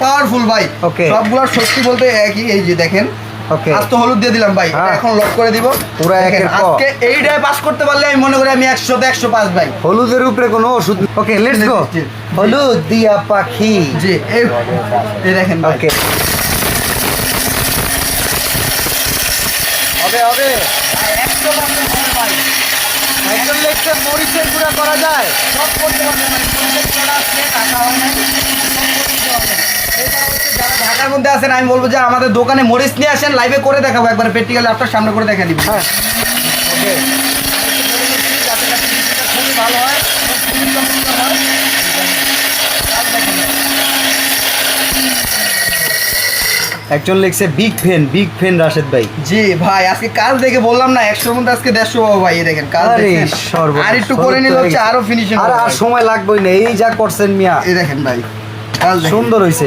Powerful ভাই। ওকে। সবগুলোর সত্যি বলতে একই, এই যে দেখেন। ওকে। আজ তো হলুদ দিয়ে দিলাম ভাই, এখন লক করে দিব পুরো একের ক। আজকে এইটাই পাস করতে পারলে আমি মনে করি আমি 100 তে 105 ভাই। হলুদের উপরে কোনো ওষুধ। Okay let's go. জি। হলুদ দিয়া পাখি। জি এই দেখেন ভাই। ওকে হবে হবে। ভাই 100% হবে ভাই। একজন লেগছে মরিচের গুঁড়া করা যায়। সব করতে পারবেন ভাই। পরিচয় করা আছে, টাকা হয় নাই, সব করে দিতে পারবেন। এটা হচ্ছে যারা ঢাকার মধ্যে আছেন আমি বলবো যে আমাদের দোকানে মরিচ নিয়ে আসেন, লাইভে করে দেখাবো, একবার প্র্যাকটিক্যালি আপনার সামনে করে দেখা দিব। হ্যাঁ ওকে। যাতে করে ফিনিশিংটা খুবই ভালো হয় এবং খুবই চমৎকার হয়। আর দেখেন ভাই। একজন লেগছে বিগ ফ্যান রাশেদ ভাই। জি ভাই, আজকে কাজ দেখে বললাম না 100 মধ্যে আজকে 150 পাবো ভাই। এই দেখেন কাজ আরে দেখেন। সর্বনাশ। আর একটু করে নিলে হচ্ছে আরো ফিনিশিং। আর সময় লাগবেই না, এই যা করছেন মিয়া। এই দেখেন ভাই কাজ দেখেন। সুন্দর হইছে।